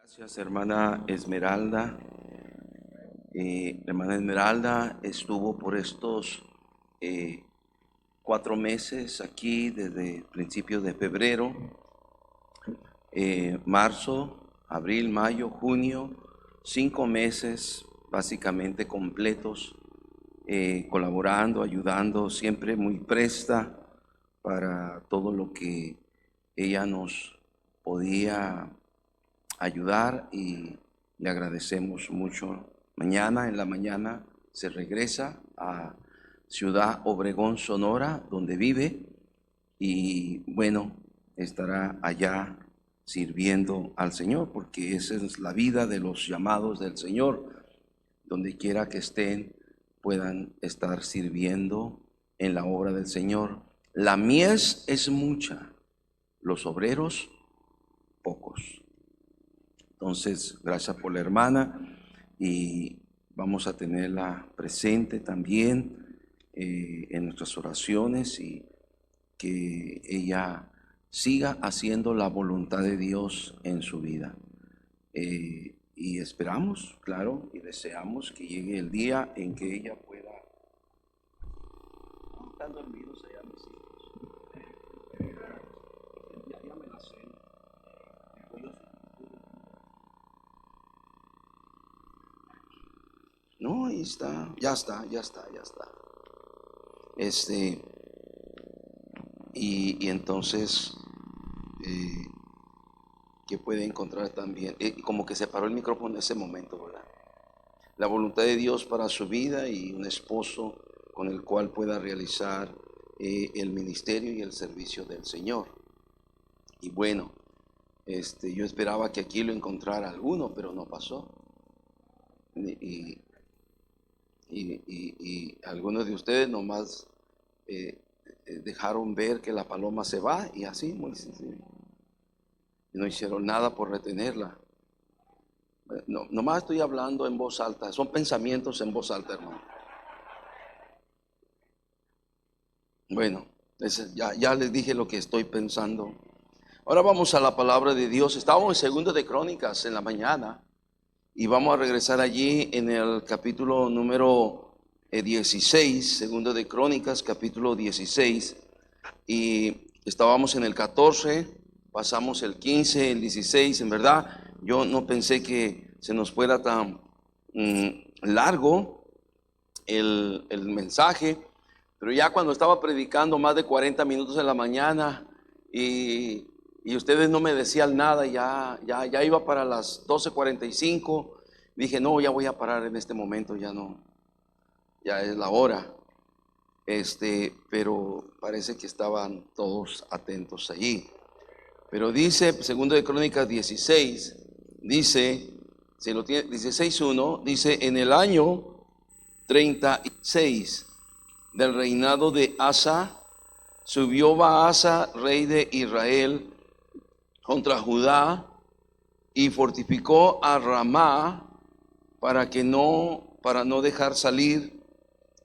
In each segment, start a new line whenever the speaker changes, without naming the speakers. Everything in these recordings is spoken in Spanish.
Gracias, hermana Esmeralda. La hermana Esmeralda estuvo por estos 4 meses aquí desde principios de febrero, marzo, abril, mayo, junio, 5 meses básicamente completos, colaborando, ayudando, siempre muy presta para todo lo que ella nos podía ayudar y le agradecemos mucho. Mañana en la mañana se regresa a Ciudad Obregón, Sonora, donde vive, y bueno, estará allá sirviendo al Señor, porque esa es la vida de los llamados del Señor. Donde quiera que estén, puedan estar sirviendo en la obra del Señor. La mies es mucha, los obreros pocos. Entonces, gracias por la hermana y vamos a tenerla presente también en nuestras oraciones, y que ella siga haciendo la voluntad de Dios en su vida. Y esperamos, claro, y deseamos que llegue el día en que ella pueda... Están dormidos allá mis hijos. Ya me la sé. No, ahí está, ya está, ya está, ya está. Este, y entonces, eh, que puede encontrar también, como que se paró el micrófono en ese momento, ¿verdad? La voluntad de Dios para su vida y un esposo con el cual pueda realizar el ministerio y el servicio del Señor. Y bueno, yo esperaba que aquí lo encontrara alguno, pero no pasó. Y, y algunos de ustedes nomás dejaron ver que la paloma se va y así, muy sencillo. Y no hicieron nada por retenerla. No, nomás estoy hablando en voz alta, son pensamientos en voz alta, hermano. Bueno, ya les dije lo que estoy pensando. Ahora vamos a la palabra de Dios. Estábamos en 2 de Crónicas en la mañana y vamos a regresar allí en el capítulo número 16, 2 de Crónicas, capítulo 16. Y estábamos en el 14, pasamos el 15, el 16. En verdad, yo no pensé que se nos fuera tan largo el mensaje, pero ya cuando estaba predicando más de 40 minutos en la mañana y ustedes no me decían nada, ya iba para las 12:45, dije, no, ya voy a parar en este momento, ya no, ya es la hora. Pero parece que estaban todos atentos allí. Pero dice, 2 de Crónicas 16, dice, si lo tiene, 16:1, dice, en el año 36 del reinado de Asa, subió Baasa, rey de Israel, contra Judá y fortificó a Ramá para no dejar salir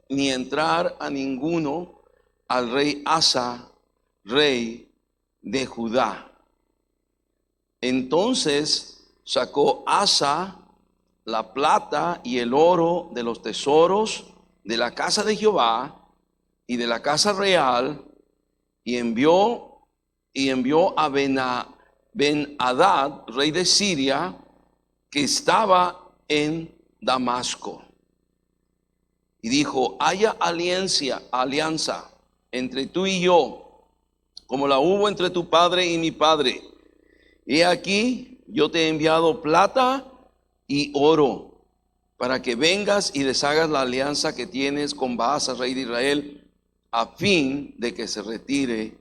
ni entrar a ninguno al rey Asa, rey de Judá. Entonces sacó Asa la plata y el oro de los tesoros de la casa de Jehová y de la casa real, y envió a Ben-Hadad, rey de Siria, que estaba en Damasco. Y dijo, haya alianza entre tú y yo, como la hubo entre tu padre y mi padre. He aquí, yo te he enviado plata y oro, para que vengas y deshagas la alianza que tienes con Baasa, rey de Israel, a fin de que se retire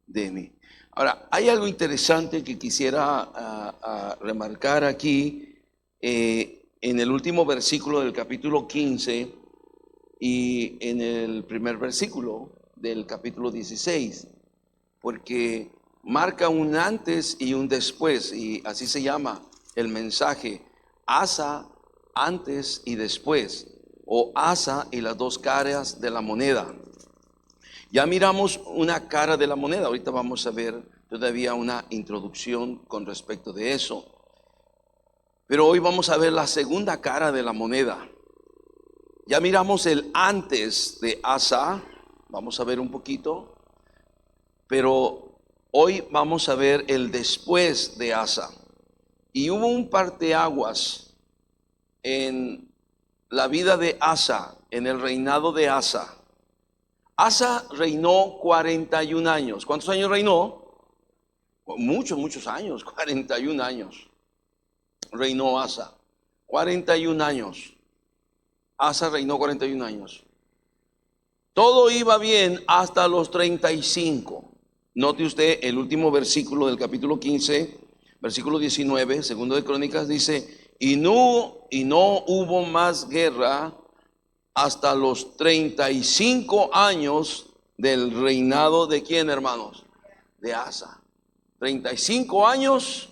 de mí. Ahora, hay algo interesante que quisiera remarcar aquí, en el último versículo del capítulo 15 y en el primer versículo del capítulo 16, porque marca un antes y un después, y así se llama el mensaje: Asa antes y después, o Asa y las dos caras de la moneda. Ya miramos una cara de la moneda, ahorita vamos a ver todavía una introducción con respecto de eso. Pero hoy vamos a ver la segunda cara de la moneda. Ya miramos el antes de Asa, vamos a ver un poquito, pero hoy vamos a ver el después de Asa. Y hubo un parteaguas en la vida de Asa, en el reinado de Asa. Asa reinó 41 años. ¿Cuántos años reinó? Muchos años, 41 años. Reinó Asa, 41 años. Asa reinó 41 años. Todo iba bien hasta los 35. Note usted el último versículo del capítulo 15, versículo 19, segundo de Crónicas, dice: y no hubo más guerra hasta los 35 años del reinado de ¿quién, hermanos? De Asa. 35 años,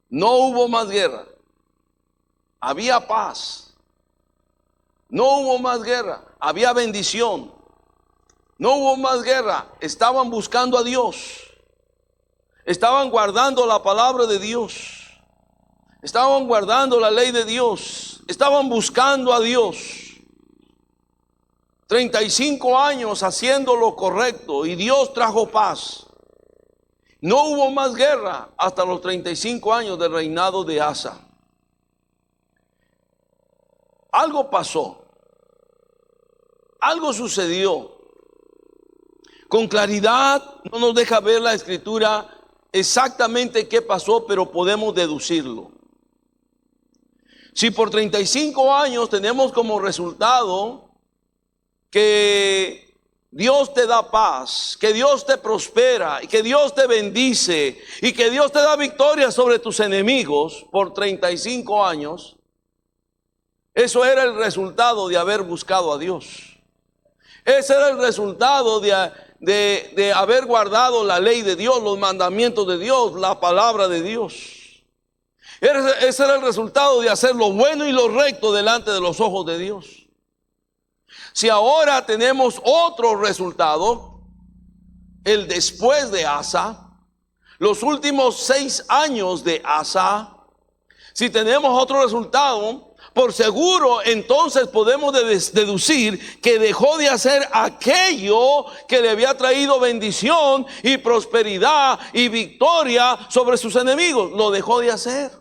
no hubo más guerra. Había paz. No hubo más guerra. Había bendición. No hubo más guerra. Estaban buscando a Dios. Estaban guardando la palabra de Dios. Estaban guardando la ley de Dios. Estaban buscando a Dios. 35 años haciendo lo correcto y Dios trajo paz. No hubo más guerra hasta los 35 años del reinado de Asa. Algo pasó. Algo sucedió. Con claridad no nos deja ver la escritura exactamente qué pasó, pero podemos deducirlo. Si por 35 años tenemos como resultado que Dios te da paz, que Dios te prospera y que Dios te bendice y que Dios te da victoria sobre tus enemigos por 35 años, eso era el resultado de haber buscado a Dios. Ese era el resultado de haber guardado la ley de Dios, los mandamientos de Dios, la palabra de Dios. Ese era el resultado de hacer lo bueno y lo recto delante de los ojos de Dios. Si ahora tenemos otro resultado, el después de Asa, los últimos 6 años de Asa, si tenemos otro resultado, por seguro entonces podemos deducir que dejó de hacer aquello que le había traído bendición y prosperidad y victoria sobre sus enemigos. Lo dejó de hacer.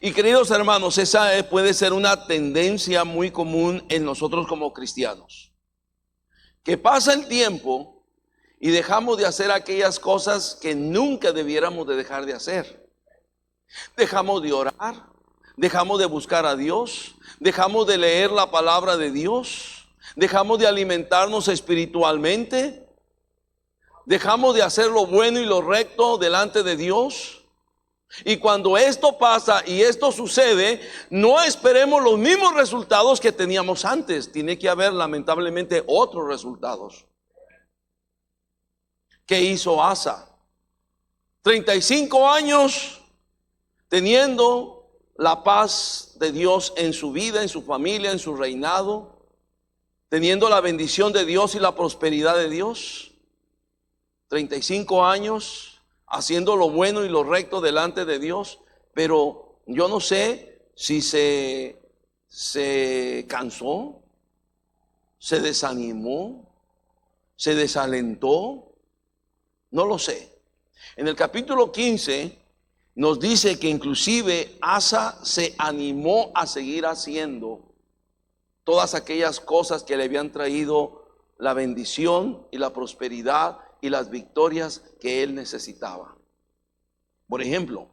Y queridos hermanos, esa puede ser una tendencia muy común en nosotros como cristianos. Que pasa el tiempo y dejamos de hacer aquellas cosas que nunca debiéramos de dejar de hacer. Dejamos de orar, dejamos de buscar a Dios, dejamos de leer la palabra de Dios, dejamos de alimentarnos espiritualmente, dejamos de hacer lo bueno y lo recto delante de Dios. Y cuando esto pasa y esto sucede, no esperemos los mismos resultados que teníamos antes. Tiene que haber lamentablemente otros resultados. ¿Qué hizo Asa? 35 años teniendo la paz de Dios en su vida, en su familia, en su reinado, teniendo la bendición de Dios y la prosperidad de Dios. 35 años haciendo lo bueno y lo recto delante de Dios, pero yo no sé si se cansó, se desanimó, se desalentó, no lo sé. En el capítulo 15 nos dice que inclusive Asa se animó a seguir haciendo todas aquellas cosas que le habían traído la bendición y la prosperidad y las victorias que él necesitaba. Por ejemplo,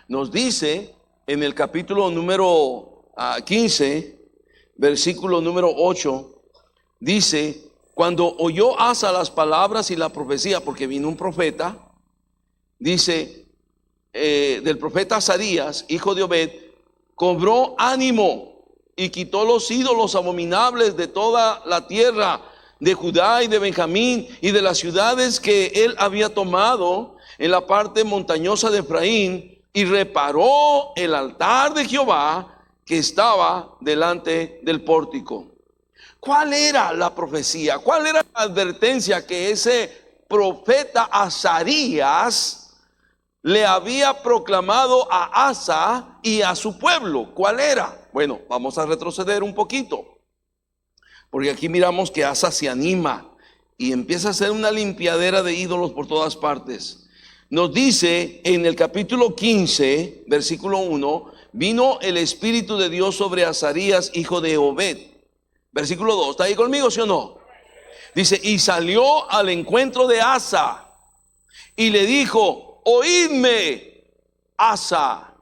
nos dice en el capítulo número 15, versículo número 8, dice: cuando oyó Asa las palabras y la profecía, porque vino un profeta, dice, del profeta Azarías, hijo de Obed, cobró ánimo y quitó los ídolos abominables de toda la tierra de Judá y de Benjamín y de las ciudades que él había tomado en la parte montañosa de Efraín, y reparó el altar de Jehová que estaba delante del pórtico. ¿Cuál era la profecía? ¿Cuál era la advertencia que ese profeta Azarías le había proclamado a Asa y a su pueblo. ¿Cuál era? Bueno, vamos a retroceder un poquito, porque aquí miramos que Asa se anima y empieza a hacer una limpiadera de ídolos por todas partes. Nos dice en el capítulo 15, versículo 1, vino el Espíritu de Dios sobre Azarías, hijo de Obed. Versículo 2, ¿está ahí conmigo, sí o no? Dice, y salió al encuentro de Asa y le dijo, oídme, Asa,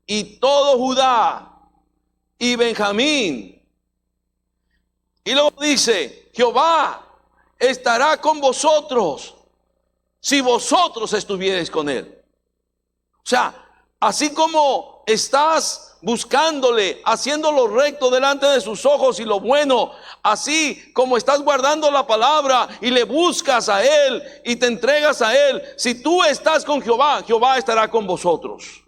y todo Judá y Benjamín. Y luego dice, Jehová estará con vosotros si vosotros estuvierais con él. O sea, así como estás buscándole, haciendo lo recto delante de sus ojos y lo bueno, así como estás guardando la palabra y le buscas a él y te entregas a él, si tú estás con Jehová, Jehová estará con vosotros.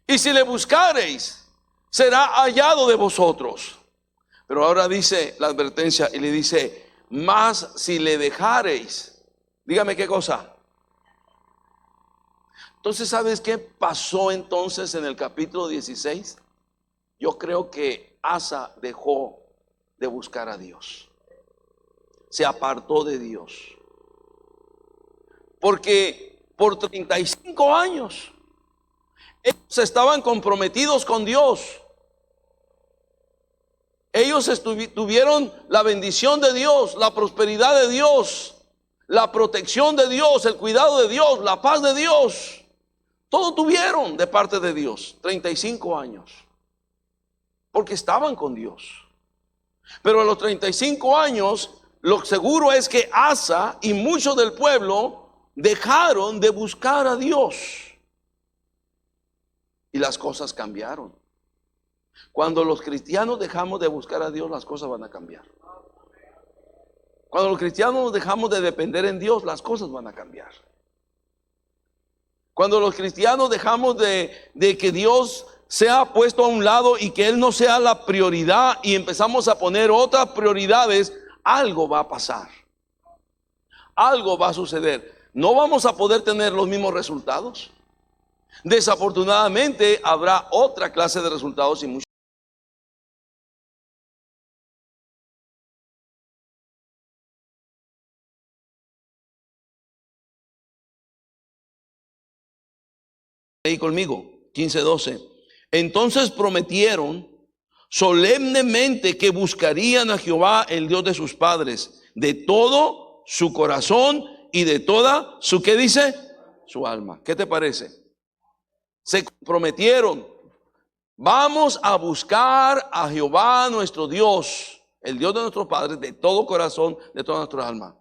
Y si le buscareis, será hallado de vosotros. Pero ahora dice la advertencia y le dice, mas si le dejareis, dígame qué cosa. Entonces, ¿sabes qué pasó entonces en el capítulo 16? Yo creo que Asa dejó de buscar a Dios. Se apartó de Dios. Porque por 35 años ellos estaban comprometidos con Dios. Ellos tuvieron la bendición de Dios, la prosperidad de Dios, la protección de Dios, el cuidado de Dios, la paz de Dios. Todo tuvieron de parte de Dios, 35 años, porque estaban con Dios. Pero a los 35 años, lo seguro es que Asa y muchos del pueblo dejaron de buscar a Dios. Y las cosas cambiaron. Cuando los cristianos dejamos de buscar a Dios, las cosas van a cambiar. Cuando los cristianos dejamos de depender en Dios, las cosas van a cambiar. Cuando los cristianos dejamos de que Dios sea puesto a un lado y que Él no sea la prioridad y empezamos a poner otras prioridades, algo va a pasar. Algo va a suceder. No vamos a poder tener los mismos resultados. Desafortunadamente habrá otra clase de resultados y muchos. Ahí conmigo, 15:12. Entonces prometieron solemnemente que buscarían a Jehová, el Dios de sus padres, de todo su corazón y de toda su, ¿qué dice? Su alma. ¿Qué te parece? Se comprometieron. Vamos a buscar a Jehová nuestro Dios, el Dios de nuestros padres, de todo corazón, de toda nuestra alma.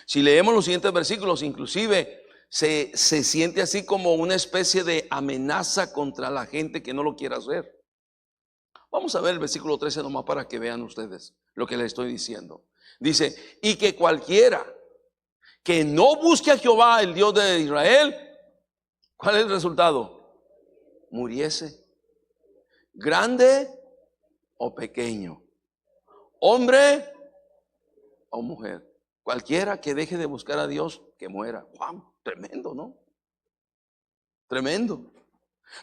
Si leemos los siguientes versículos, inclusive se siente así como una especie de amenaza contra la gente que no lo quiera hacer. Vamos a ver el versículo 13 nomás para que vean ustedes lo que les estoy diciendo. Dice, y que cualquiera que no busque a Jehová, el Dios de Israel, ¿cuál es el resultado? Muriese. Grande o pequeño, hombre o mujer. Cualquiera que deje de buscar a Dios, que muera. ¡Wow! Tremendo, ¿no? Tremendo.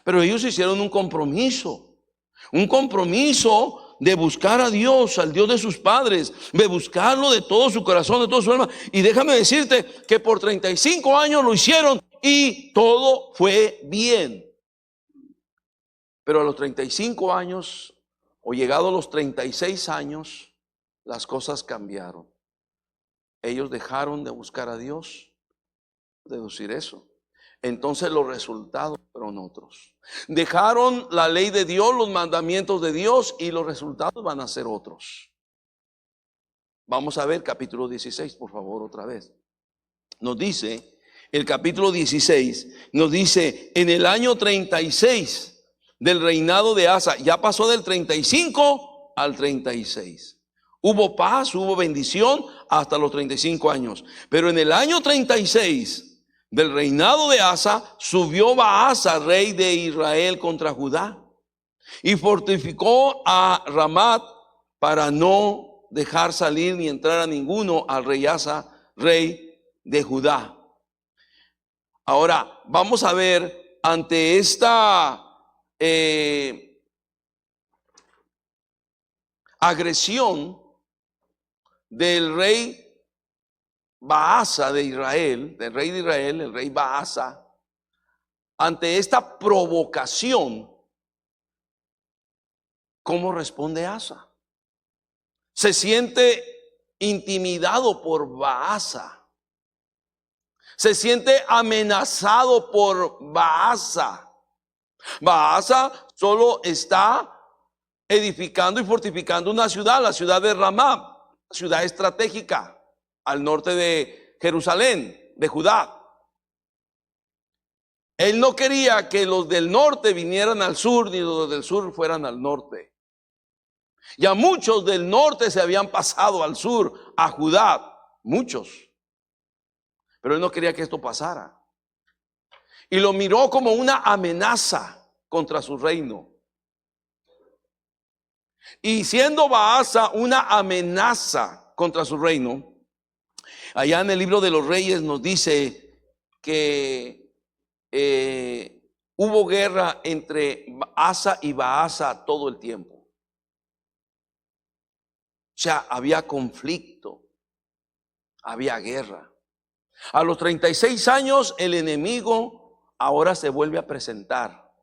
Pero ellos hicieron un compromiso de buscar a Dios, al Dios de sus padres, de buscarlo de todo su corazón, de toda su alma. Y déjame decirte que por 35 años lo hicieron y todo fue bien. Pero a los 35 años, o llegado a los 36 años, las cosas cambiaron. Ellos dejaron de buscar a Dios. Deducir eso. Entonces los resultados fueron otros. Dejaron la ley de Dios, los mandamientos de Dios, y los resultados van a ser otros. Vamos a ver capítulo 16, por favor, otra vez. Nos dice, el capítulo 16, nos dice, en el año 36 del reinado de Asa, ya pasó del 35 al 36. Hubo paz, hubo bendición hasta los 35 años. Pero en el año 36 del reinado de Asa, subió Baasa, rey de Israel, contra Judá, y fortificó a Ramat para no dejar salir ni entrar a ninguno al rey Asa, rey de Judá. Ahora, vamos a ver ante esta agresión del rey Baasa de Israel, del rey de Israel, el rey Baasa, ante esta provocación, ¿cómo responde Asa? Se siente intimidado por Baasa. Se siente amenazado por Baasa. Baasa solo está edificando y fortificando una ciudad, la ciudad de Ramá, ciudad estratégica al norte de Jerusalén, de Judá. Él no quería que los del norte vinieran al sur, ni los del sur fueran al norte. Ya muchos del norte se habían pasado al sur, a Judá, muchos. Pero él no quería que esto pasara. Y lo miró como una amenaza contra su reino. Y siendo Baasa una amenaza contra su reino, allá en el libro de los Reyes nos dice que hubo guerra entre Asa y Baasa todo el tiempo. O sea, había conflicto, había guerra. A los 36 años el enemigo ahora se vuelve a presentar.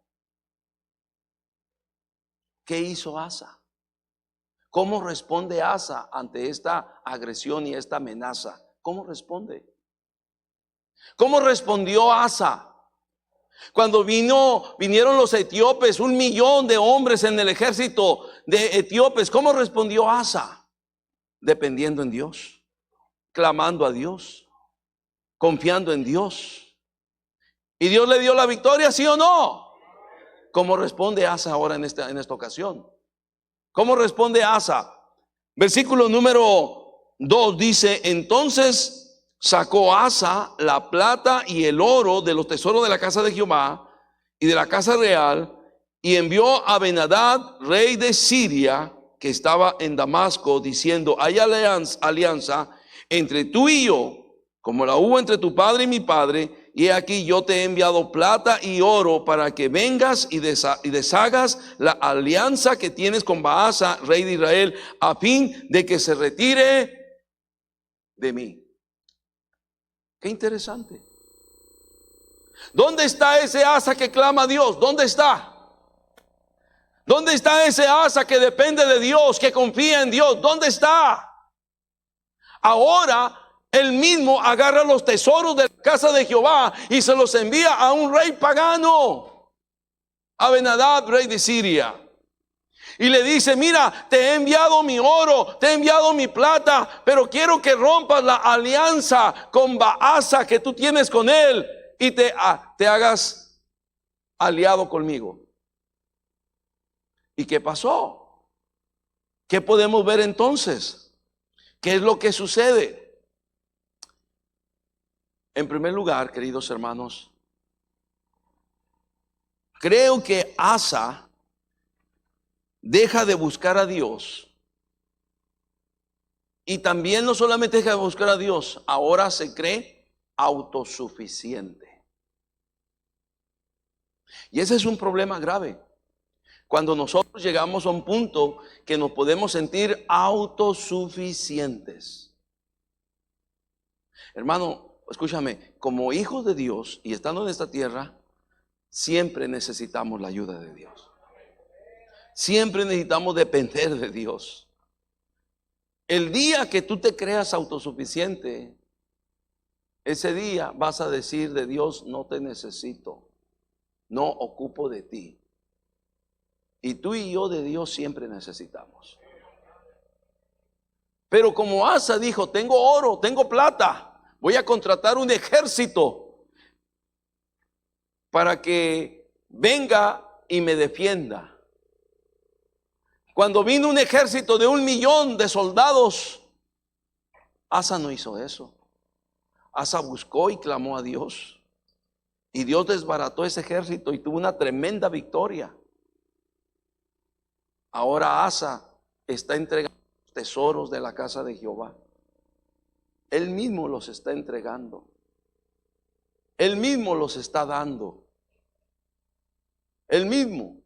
¿Qué hizo Asa? ¿Cómo responde Asa ante esta agresión y esta amenaza? ¿Cómo responde? ¿Cómo respondió Asa? Cuando vinieron los etíopes, 1 millón de hombres en el ejército de etíopes, ¿cómo respondió Asa? Dependiendo en Dios, clamando a Dios, confiando en Dios. ¿Y Dios le dio la victoria, sí o no? ¿Cómo responde Asa ahora en esta ocasión? ¿Cómo responde Asa? Versículo número 2 dice: entonces sacó Asa la plata y el oro de los tesoros de la casa de Jehová y de la casa real, y envió a Ben-Hadad, rey de Siria, que estaba en Damasco, diciendo: hay alianza entre tú y yo, como la hubo entre tu padre y mi padre, y aquí yo te he enviado plata y oro para que vengas y deshagas la alianza que tienes con Baasa, rey de Israel, a fin de que se retire de mí. Qué interesante. ¿Dónde está ese Asa que clama a Dios? ¿Dónde está? ¿Dónde está ese Asa que depende de Dios, que confía en Dios? ¿Dónde está? Ahora él mismo agarra los tesoros de la casa de Jehová y se los envía a un rey pagano, a Ben-Hadad, rey de Siria. Y le dice: mira, te he enviado mi oro, te he enviado mi plata, pero quiero que rompas la alianza con Baasa que tú tienes con él y te hagas aliado conmigo. ¿Y qué pasó? ¿Qué podemos ver entonces? ¿Qué es lo que sucede? En primer lugar, queridos hermanos, creo que Asa deja de buscar a Dios. Y también no solamente deja de buscar a Dios, ahora se cree autosuficiente. Y ese es un problema grave. Cuando nosotros llegamos a un punto que nos podemos sentir autosuficientes. Hermano, escúchame, como hijos de Dios y estando en esta tierra, siempre necesitamos la ayuda de Dios. Siempre necesitamos depender de Dios. El día que tú te creas autosuficiente, ese día vas a decir de Dios: no te necesito, no ocupo de ti. Y tú y yo de Dios siempre necesitamos. Pero como Asa dijo: tengo oro, tengo plata, voy a contratar un ejército para que venga y me defienda. Cuando vino un ejército de 1 millón de soldados, Asa no hizo eso. Asa buscó y clamó a Dios. Y Dios desbarató ese ejército y tuvo una tremenda victoria. Ahora Asa está entregando los tesoros de la casa de Jehová. Él mismo los está entregando. Él mismo los está dando. Él mismo,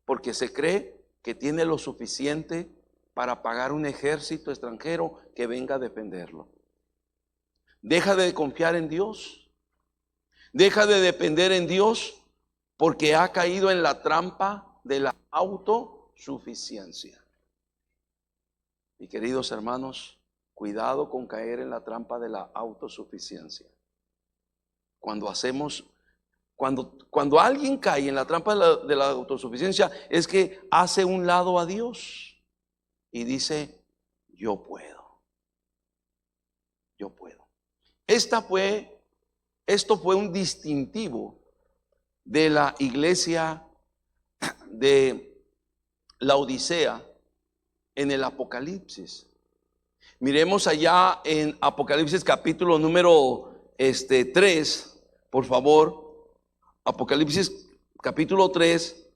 porque se cree que tiene lo suficiente para pagar un ejército extranjero que venga a defenderlo. Deja de confiar en Dios. Deja de depender en Dios porque ha caído en la trampa de la autosuficiencia. Y queridos hermanos, cuidado con caer en la trampa de la autosuficiencia. Cuando alguien cae en la trampa de la autosuficiencia, es que hace un lado a Dios y dice, yo puedo. Yo puedo. Esto fue un distintivo de la iglesia de Laodicea en el Apocalipsis. Miremos allá en Apocalipsis capítulo número 3, por favor. Apocalipsis capítulo 3,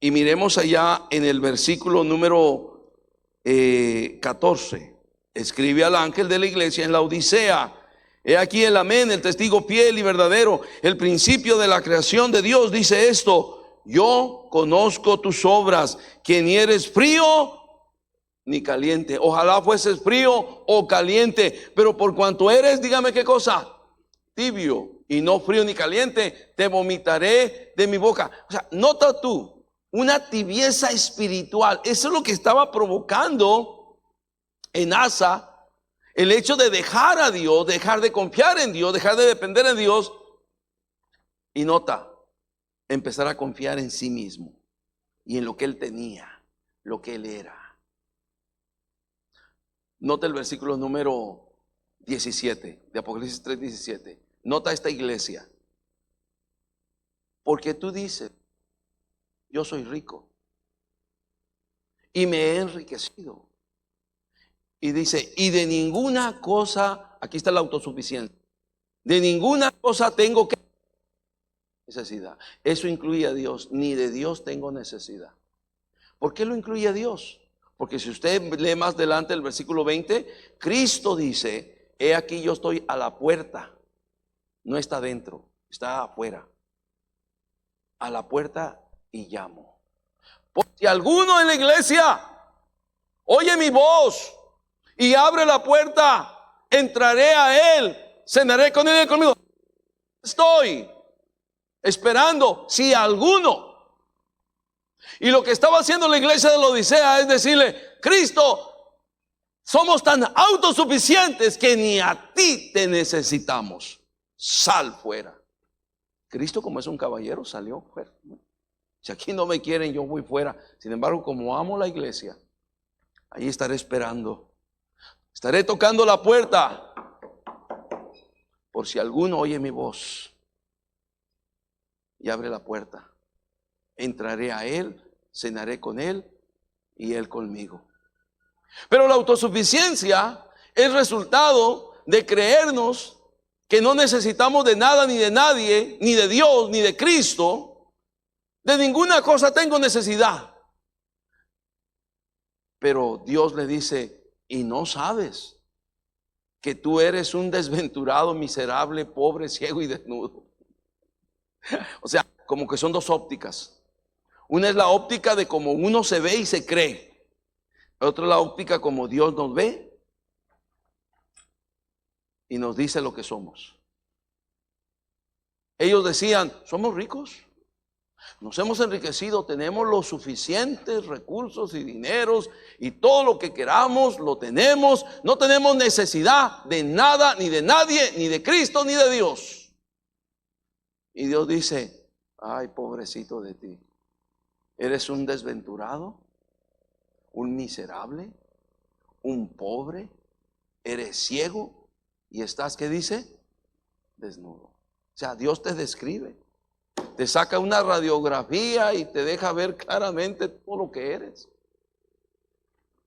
y miremos allá en el versículo número 14. Escribe al ángel de la iglesia en Laodicea: he aquí el amén, el testigo fiel y verdadero, el principio de la creación de Dios, dice esto: yo conozco tus obras, que ni eres frío ni caliente. Ojalá fueses frío o caliente, pero por cuanto eres, dígame qué cosa, tibio y no frío ni caliente, te vomitaré de mi boca. O sea, nota tú, una tibieza espiritual. Eso es lo que estaba provocando en Asa, el hecho de dejar a Dios, dejar de confiar en Dios, dejar de depender en Dios. Y nota, empezar a confiar en sí mismo y en lo que él tenía, lo que él era. Nota el versículo número 17 de Apocalipsis 3:17. Nota esta iglesia. Porque tú dices, yo soy rico y me he enriquecido. Y dice, y de ninguna cosa, aquí está la autosuficiencia, de ninguna cosa tengo que necesidad. Eso incluye a Dios. Ni de Dios tengo necesidad. ¿Por qué lo incluye a Dios? Porque si usted lee más adelante el versículo 20, Cristo dice, he aquí yo estoy a la puerta. No está dentro, está afuera. A la puerta y llamo. Por si alguno en la iglesia oye mi voz y abre la puerta, entraré a él, cenaré con él y conmigo. Estoy esperando si alguno. Y lo que estaba haciendo la iglesia de la Odisea es decirle, Cristo, somos tan autosuficientes que ni a ti te necesitamos. Sal fuera. Cristo, como es un caballero, salió fuera. Si aquí no me quieren, yo voy fuera. Sin embargo, como amo la iglesia, ahí estaré esperando. Estaré tocando la puerta. Por si alguno oye mi voz y abre la puerta, entraré a él, cenaré con él y él conmigo. Pero la autosuficiencia es resultado de creernos que no necesitamos de nada ni de nadie, ni de Dios, ni de Cristo. De ninguna cosa tengo necesidad. Pero Dios le dice, y no sabes que tú eres un desventurado, miserable, pobre, ciego y desnudo. O sea, como que son dos ópticas. Una es la óptica de cómo uno se ve y se cree. Otra es la óptica como Dios nos ve y nos dice lo que somos. Ellos decían, somos ricos, nos hemos enriquecido, tenemos los suficientes recursos y dineros y todo lo que queramos lo tenemos, no tenemos necesidad de nada, ni de nadie, ni de Cristo, ni de Dios. Y Dios dice, ay, pobrecito de ti, eres un desventurado, un miserable, un pobre, eres ciego y estás, ¿qué dice? Desnudo. O sea, Dios te describe, te saca una radiografía y te deja ver claramente todo lo que eres.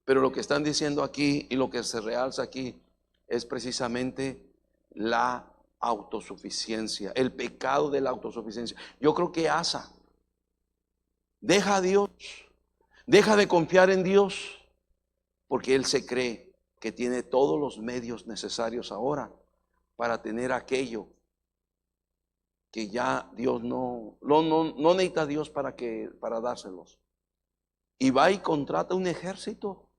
Pero lo que están diciendo aquí y lo que se realza aquí es precisamente la autosuficiencia, el pecado de la autosuficiencia. Yo creo que Asa deja a Dios, deja de confiar en Dios, porque él se cree que tiene todos los medios necesarios ahora para tener aquello que ya Dios no necesita a Dios para dárselos. Y va y contrata un ejército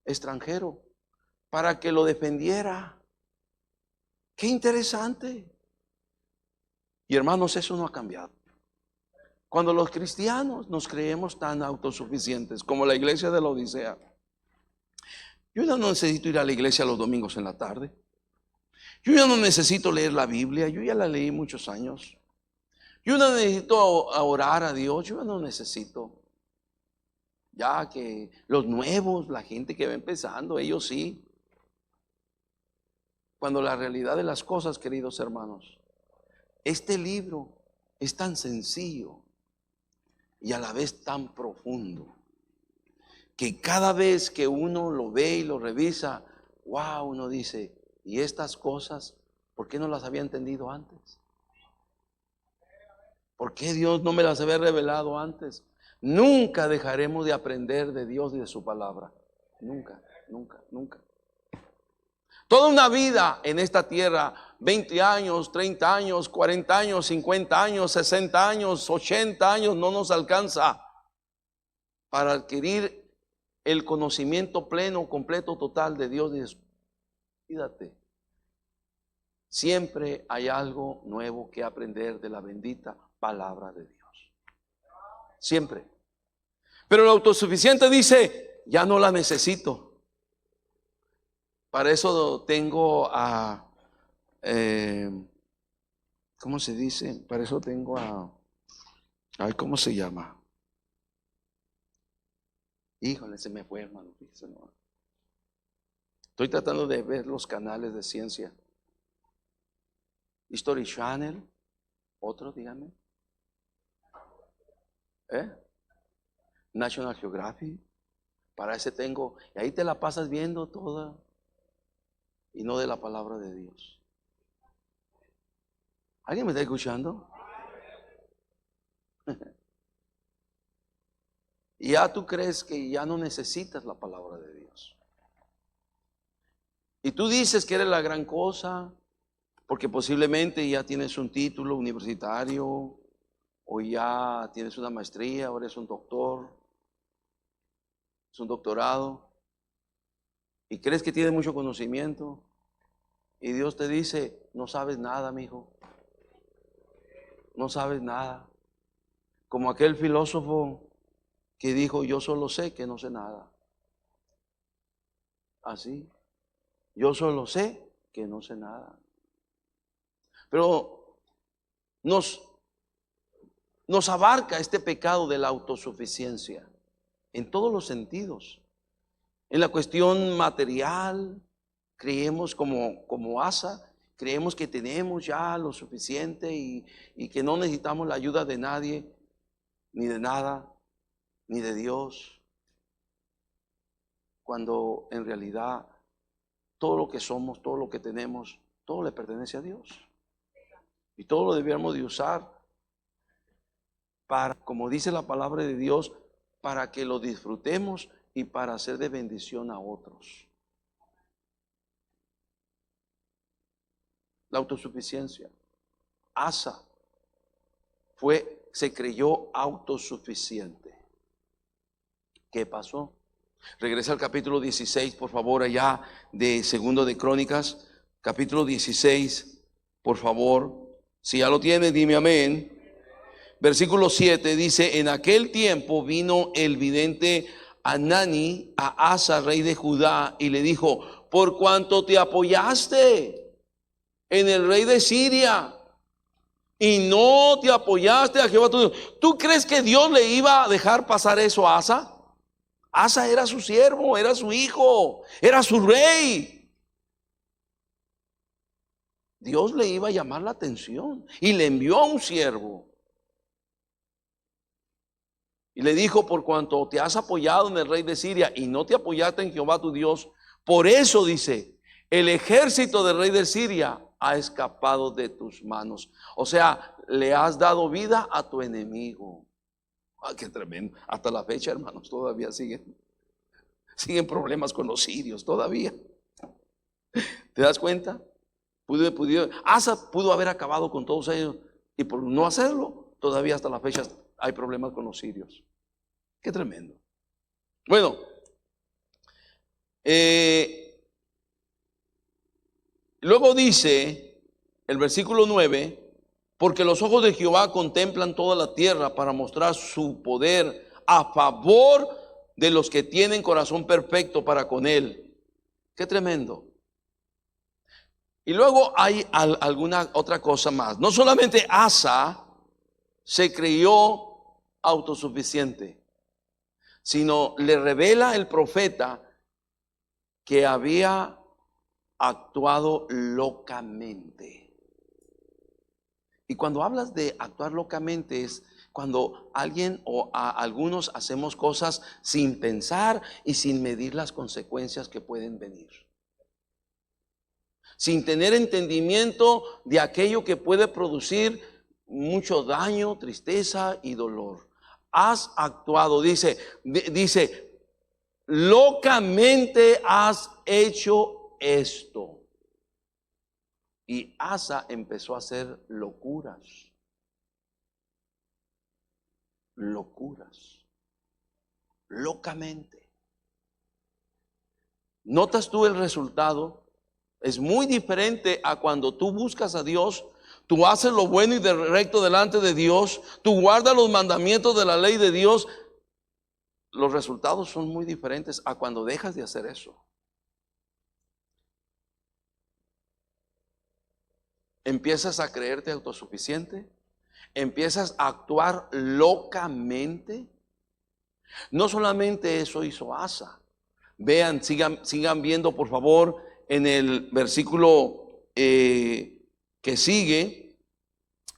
extranjero para que lo defendiera. Qué interesante. Y hermanos, eso no ha cambiado. Cuando los cristianos nos creemos tan autosuficientes como la iglesia de la Odisea, yo ya no necesito ir a la iglesia los domingos en la tarde. Yo ya no necesito leer la Biblia, yo ya la leí muchos años. Yo no necesito orar a Dios, yo ya no necesito. Ya que los nuevos, la gente que va empezando, ellos sí. Cuando la realidad de las cosas, queridos hermanos, este libro es tan sencillo y a la vez tan profundo, que cada vez que uno lo ve y lo revisa, wow, uno dice, ¿y estas cosas, por qué no las había entendido antes? ¿Por qué Dios no me las había revelado antes? Nunca dejaremos de aprender de Dios y de su palabra. Nunca, nunca, nunca. Toda una vida en esta tierra, 20 años, 30 años, 40 años, 50 años, 60 años, 80 años, no nos alcanza para adquirir el conocimiento pleno, completo, total de Dios y de su palabra. Fíjate, siempre hay algo nuevo que aprender de la bendita palabra de Dios. Siempre. Pero el autosuficiente dice, ya no la necesito. Para eso tengo a, ¿cómo se dice? Para eso tengo ay, ¿cómo se llama? Híjole, se me fue, hermano. Estoy tratando de ver los canales de ciencia. History Channel, otro, dígame. National Geographic. Para ese tengo, y ahí te la pasas viendo toda, y no de la palabra de Dios. ¿Alguien me está escuchando? Y ya tú crees que ya no necesitas la palabra de Dios. Y tú dices que eres la gran cosa, porque posiblemente ya tienes un título universitario, o ya tienes una maestría, o eres un doctor, es un doctorado, y crees que tienes mucho conocimiento, y Dios te dice, no sabes nada, mi hijo, no sabes nada. Como aquel filósofo que dijo, yo solo sé que no sé nada. Así, yo solo sé que no sé nada. Pero nos abarca este pecado de la autosuficiencia en todos los sentidos. En la cuestión material, creemos como Asa, creemos que tenemos ya lo suficiente y que no necesitamos la ayuda de nadie, ni de nada, ni de Dios. Cuando en realidad todo lo que somos, todo lo que tenemos, todo le pertenece a Dios. Y todo lo debiéramos de usar para, como dice la palabra de Dios, para que lo disfrutemos y para hacer de bendición a otros. La autosuficiencia. Asa se creyó autosuficiente. ¿Qué pasó? Regresa al capítulo 16, por favor, allá de Segundo de Crónicas, capítulo 16, por favor. Si ya lo tienes, dime amén. Versículo 7 dice, en aquel tiempo vino el vidente Hanani a Asa, rey de Judá, y le dijo, por cuanto te apoyaste en el rey de Siria y no te apoyaste a Jehová tu Dios, ¿tú crees que Dios le iba a dejar pasar eso a Asa? Asa era su siervo, era su hijo, era su rey. Dios le iba a llamar la atención y le envió a un siervo. Y le dijo, por cuanto te has apoyado en el rey de Siria y no te apoyaste en Jehová tu Dios, por eso dice, el ejército del rey de Siria ha escapado de tus manos. O sea, le has dado vida a tu enemigo. Ah, qué tremendo. Hasta la fecha, hermanos, todavía siguen problemas con los sirios, todavía. ¿Te das cuenta? Asa pudo haber acabado con todos ellos, y por no hacerlo, todavía hasta la fecha hay problemas con los sirios. Qué tremendo. Bueno, luego dice el versículo 9, porque los ojos de Jehová contemplan toda la tierra para mostrar su poder a favor de los que tienen corazón perfecto para con él. Qué tremendo. Y luego hay alguna otra cosa más. No solamente Asa se creyó autosuficiente, sino le revela el profeta que había actuado locamente. Y cuando hablas de actuar locamente es cuando alguien o algunos hacemos cosas sin pensar y sin medir las consecuencias que pueden venir, sin tener entendimiento de aquello que puede producir mucho daño, tristeza y dolor. Has actuado, dice, locamente has hecho esto. Y Asa empezó a hacer locuras. Locamente. ¿Notas tú el resultado? Es muy diferente a cuando tú buscas a Dios, tú haces lo bueno y recto delante de Dios, tú guardas los mandamientos de la ley de Dios. Los resultados son muy diferentes a cuando dejas de hacer eso. Empiezas a creerte autosuficiente, empiezas a actuar locamente. No solamente eso hizo Asa. Vean, sigan viendo por favor en el versículo que sigue.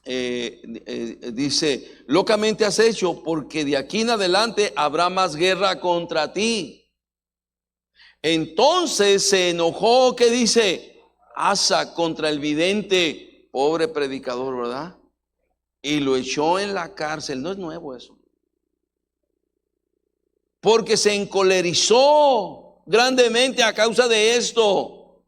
Dice, locamente has hecho, porque de aquí en adelante habrá más guerra contra ti. Entonces se enojó, ¿qué dice? Asa contra el vidente, pobre predicador, ¿verdad? Y lo echó en la cárcel. No es nuevo eso. Porque se encolerizó grandemente a causa de esto.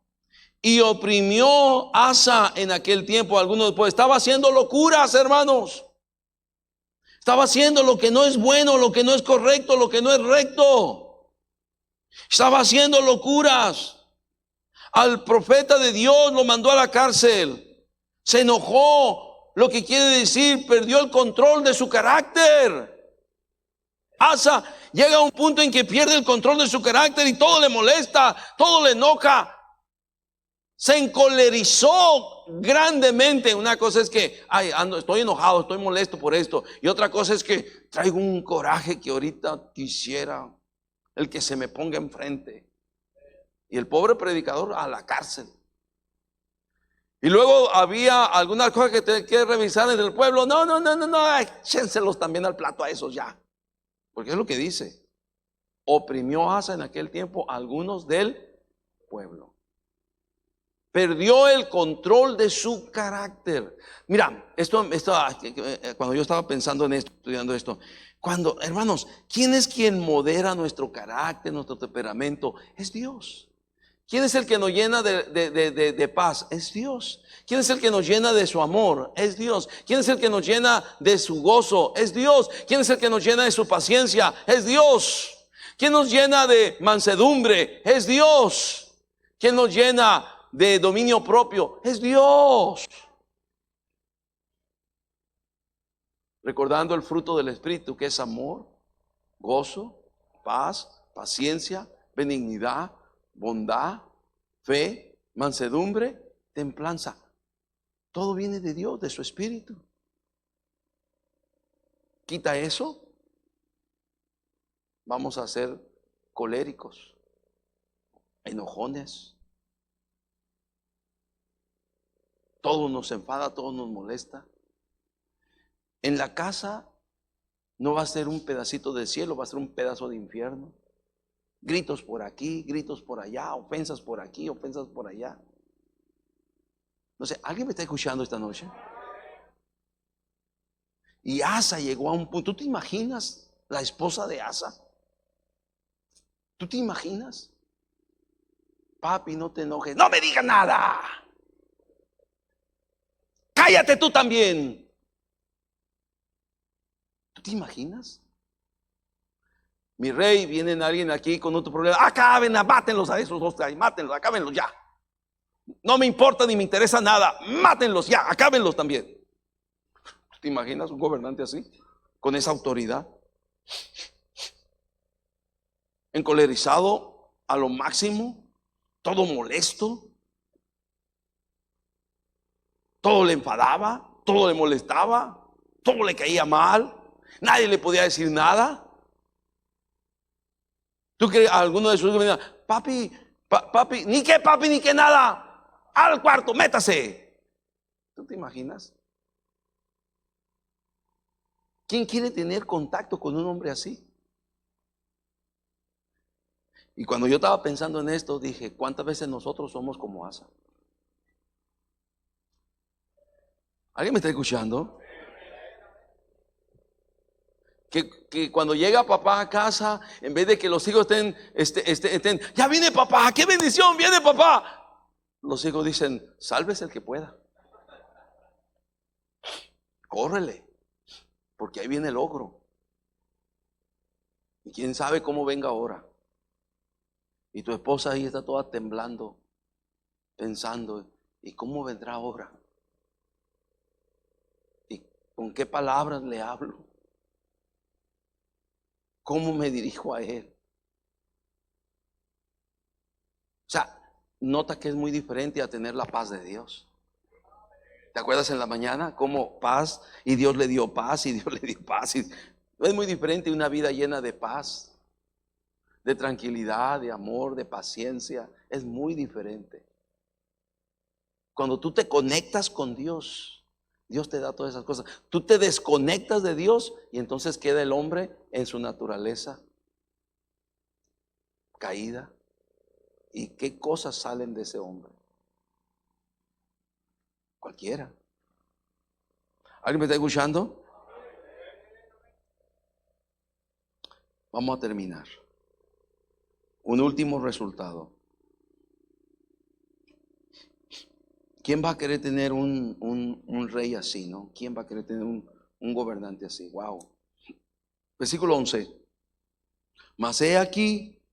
Y oprimió Asa en aquel tiempo. Algunos después estaba haciendo locuras, hermanos. Estaba haciendo lo que no es bueno, lo que no es correcto, lo que no es recto. Estaba haciendo locuras. Al profeta de Dios lo mandó a la cárcel. Se enojó, lo que quiere decir, perdió el control de su carácter. Asa llega a un punto en que pierde el control de su carácter y todo le molesta, todo le enoja. Se encolerizó grandemente. Una cosa es que estoy enojado, estoy molesto por esto. Y otra cosa es que traigo un coraje que ahorita quisiera el que se me ponga enfrente. Y el pobre predicador a la cárcel. Y luego había algunas cosas que tenía que revisar en el pueblo. No, échenselos también al plato a esos ya. Porque es lo que dice. Oprimió Asa en aquel tiempo a algunos del pueblo. Perdió el control de su carácter. Mira, esto cuando yo estaba pensando en esto, estudiando esto, hermanos, ¿quién es quien modera nuestro carácter, nuestro temperamento? Es Dios. ¿Quién es el que nos llena de paz? Es Dios. ¿Quién es el que nos llena de su amor? Es Dios. ¿Quién es el que nos llena de su gozo? Es Dios. ¿Quién es el que nos llena de su paciencia? Es Dios. ¿Quién nos llena de mansedumbre? Es Dios. ¿Quién nos llena de dominio propio? Es Dios. Recordando el fruto del Espíritu, que es amor, gozo, paz, paciencia, benignidad, bondad, fe, mansedumbre, templanza. Todo viene de Dios, de su Espíritu. Quita eso, vamos a ser coléricos, enojones. Todo nos enfada, todo nos molesta. En la casa no va a ser un pedacito de cielo, va a ser un pedazo de infierno. Gritos por aquí, gritos por allá, ofensas por aquí, ofensas por allá. No sé, ¿alguien me está escuchando esta noche? Y Asa llegó a un punto. ¿Tú te imaginas la esposa de Asa? ¿Tú te imaginas? Papi, no te enojes, no me digas nada. cállate tú también. ¿Tú te imaginas? Mi rey, vienen alguien aquí con otro problema. Acaben, mátenlos a esos dos, mátenlos, acábenlos ya. No me importa ni me interesa nada, mátenlos ya, acábenlos también. ¿Te imaginas un gobernante así? Con esa autoridad. Encolerizado a lo máximo, todo molesto. Todo le enfadaba, todo le molestaba, todo le caía mal. Nadie le podía decir nada. ¿Tú crees a alguno de sus hijos me diga, papi, papi, ni que nada, al cuarto, métase? ¿Tú te imaginas? ¿Quién quiere tener contacto con un hombre así? Y cuando yo estaba pensando en esto, dije, ¿cuántas veces nosotros somos como Asa? ¿Alguien me está escuchando? Que cuando llega papá a casa, en vez de que los hijos estén, ya viene papá, qué bendición, viene papá. Los hijos dicen, sálvese el que pueda. Córrele, porque ahí viene el ogro. Y quién sabe cómo venga ahora. Y tu esposa ahí está toda temblando, pensando, ¿y cómo vendrá ahora? ¿Y con qué palabras le hablo? ¿Cómo me dirijo a él? O sea, nota que es muy diferente a tener la paz de Dios. ¿Te acuerdas en la mañana? Como paz, y Dios le dio paz, y Dios le dio paz. Es muy diferente una vida llena de paz, de tranquilidad, de amor, de paciencia. Es muy diferente. Cuando tú te conectas con Dios, Dios te da todas esas cosas. Tú te desconectas de Dios y entonces queda el hombre en su naturaleza caída. ¿Y qué cosas salen de ese hombre? Cualquiera. ¿Alguien me está escuchando? Vamos a terminar. Un último resultado. ¿Quién va a querer tener un rey así, no? ¿Quién va a querer tener un gobernante así? Wow. Versículo 11. Mas he aquí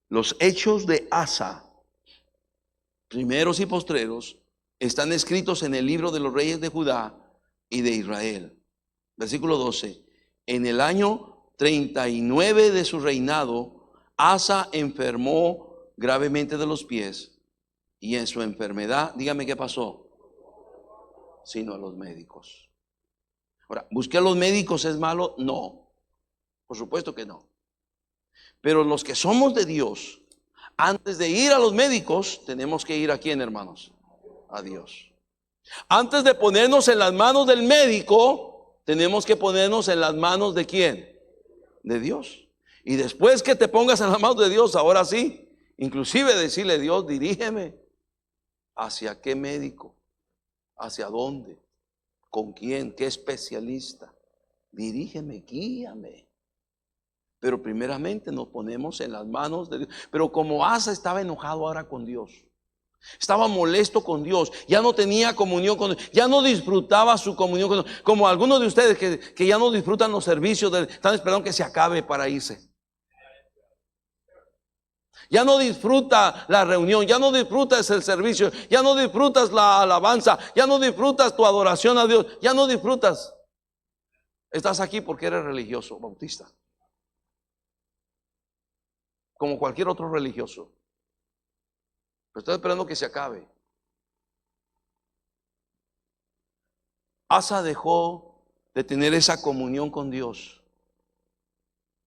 los hechos de Asa, primeros y postreros, están escritos en el libro de los reyes de Judá y de Israel. Versículo 12. En el año 39 de su reinado, Asa enfermó gravemente de los pies, y en su enfermedad, dígame qué pasó, sino a los médicos. Ahora, ¿busqué a los médicos es malo? No, por supuesto que no. Pero los que somos de Dios, antes de ir a los médicos, tenemos que ir a quién, hermanos, a Dios. Antes de ponernos en las manos del médico, tenemos que ponernos en las manos de quién, de Dios. Y después que te pongas en las manos de Dios, ahora sí, inclusive decirle, Dios, dirígeme. ¿Hacia qué médico? ¿Hacia dónde? ¿Con quién? ¿Qué especialista? Dirígeme, guíame. Pero primeramente nos ponemos en las manos de Dios. Pero como Asa estaba enojado ahora con Dios, estaba molesto con Dios, ya no tenía comunión con Dios, ya no disfrutaba su comunión con Dios. Como algunos de ustedes que ya no disfrutan los servicios, están esperando que se acabe para irse. Ya no disfruta la reunión, ya no disfrutas el servicio, ya no disfrutas la alabanza, ya no disfrutas tu adoración a Dios, ya no disfrutas. Estás aquí porque eres religioso, bautista, como cualquier otro religioso. Pero estás esperando que se acabe. Asa dejó de tener esa comunión con Dios.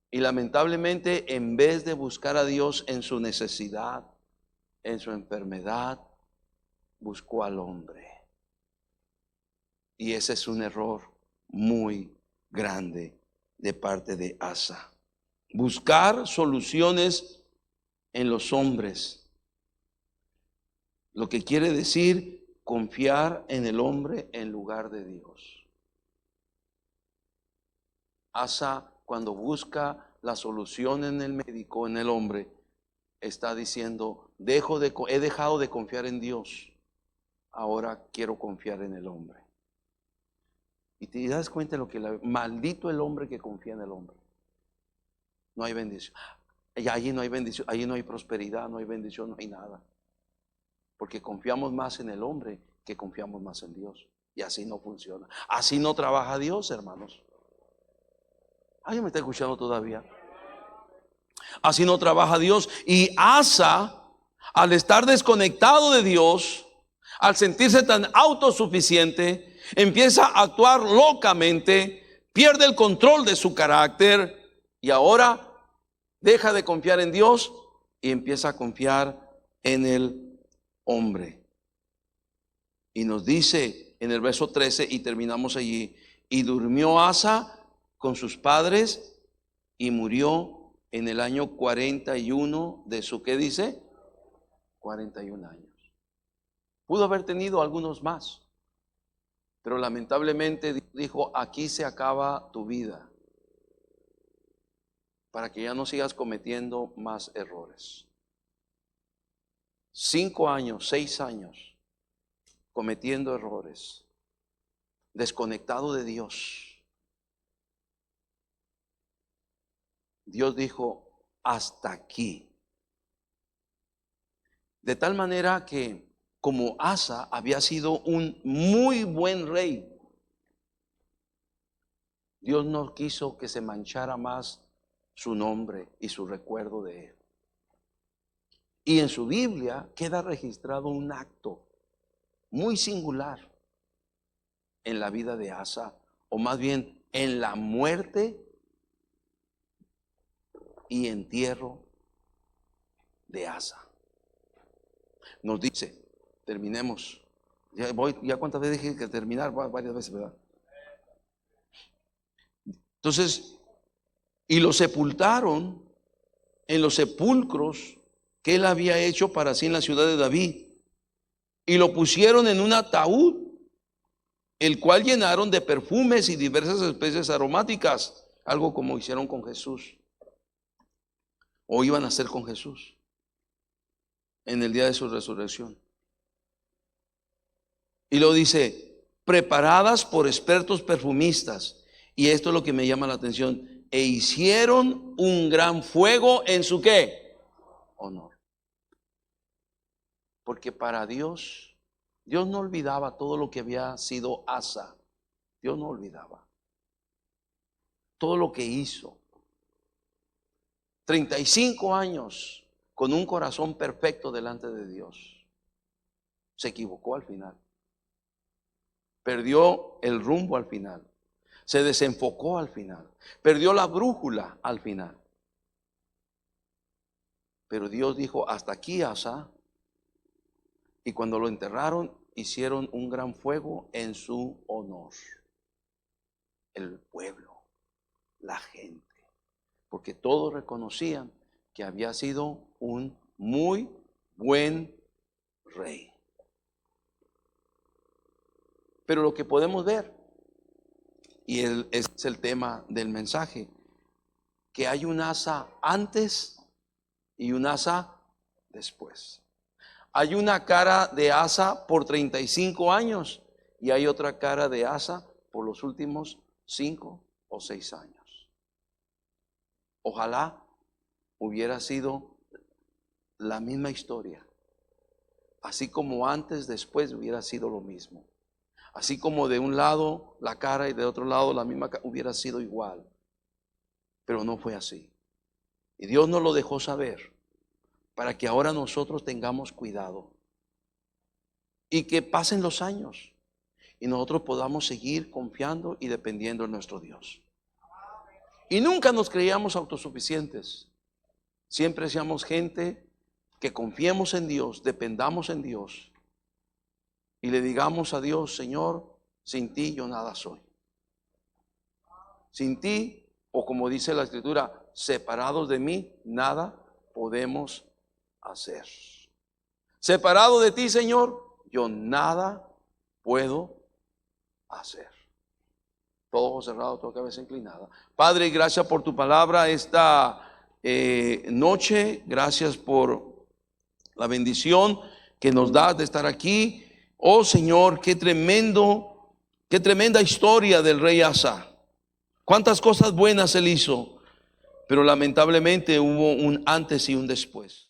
Y lamentablemente, en vez de buscar a Dios en su necesidad, en su enfermedad, buscó al hombre. Y ese es un error muy grande de parte de Asa. Buscar soluciones en los hombres. Lo que quiere decir confiar en el hombre en lugar de Dios. Asa, cuando busca la solución en el médico, en el hombre, está diciendo, he dejado de confiar en Dios. ahora quiero confiar en el hombre. Y te das cuenta de lo que maldito el hombre que confía en el hombre. No hay bendición. Y allí no hay bendición, allí no hay prosperidad, no hay bendición, no hay nada. Porque confiamos más en el hombre que confiamos más en Dios. Y así no funciona. Así no trabaja Dios, hermanos. ¿Alguien me está escuchando todavía? Así no trabaja Dios. Y Asa, al estar desconectado de Dios, al sentirse tan autosuficiente, empieza a actuar locamente, pierde el control de su carácter y ahora deja de confiar en Dios y empieza a confiar en el hombre. Y nos dice en el verso 13, y terminamos allí: y durmió Asa con sus padres y murió en el año 41 de su, ¿qué dice? 41 años. Pudo haber tenido algunos más, pero lamentablemente Dios dijo: aquí se acaba tu vida, para que ya no sigas cometiendo más errores. 5 años, 6 años cometiendo errores, desconectado de Dios. Dios dijo: hasta aquí. De tal manera que, como Asa había sido un muy buen rey, Dios no quiso que se manchara más su nombre y su recuerdo de él. Y en su Biblia queda registrado un acto muy singular en la vida de Asa, o más bien en la muerte y entierro de Asa. Nos dice, terminemos. Ya cuántas veces dije que terminar, varias veces, ¿verdad? Entonces, y lo sepultaron en los sepulcros que él había hecho para sí en la ciudad de David, y lo pusieron en un ataúd, el cual llenaron de perfumes y diversas especies aromáticas, algo como hicieron con Jesús, o iban a hacer con Jesús en el día de su resurrección. Y lo dice: preparadas por expertos perfumistas. Y esto es lo que me llama la atención: e hicieron un gran fuego en su ¿qué? Honor. Porque para Dios, Dios no olvidaba todo lo que había sido Asa. Dios no olvidaba todo lo que hizo. 35 años con un corazón perfecto delante de Dios. Se equivocó al final. Perdió el rumbo al final. Se desenfocó al final. Perdió la brújula al final. Pero Dios dijo: hasta aquí, Asa. Y cuando lo enterraron, hicieron un gran fuego en su honor. El pueblo, la gente. Porque todos reconocían que había sido un muy buen rey. Pero lo que podemos ver, y ese es el tema del mensaje, que hay un Asa antes y un Asa después. Hay una cara de Asa por 35 años y hay otra cara de Asa por los últimos 5 o 6 años. Ojalá hubiera sido la misma historia. Así como antes, después hubiera sido lo mismo. Así como de un lado la cara y de otro lado la misma cara, hubiera sido igual. Pero no fue así. Y Dios nos lo dejó saber para que ahora nosotros tengamos cuidado. Y que pasen los años y nosotros podamos seguir confiando y dependiendo en nuestro Dios. Y nunca nos creíamos autosuficientes. Siempre seamos gente que confiemos en Dios, dependamos en Dios y le digamos a Dios: Señor, sin ti yo nada soy. Sin ti, o como dice la Escritura, separados de mí, nada podemos hacer. Separado de ti, Señor, yo nada puedo hacer. Todo ojo cerrado, toda cabeza inclinada. Padre, gracias por tu palabra esta noche. Gracias por la bendición que nos das de estar aquí. Oh Señor, qué tremenda historia del rey Asa. Cuántas cosas buenas él hizo, pero lamentablemente hubo un antes y un después.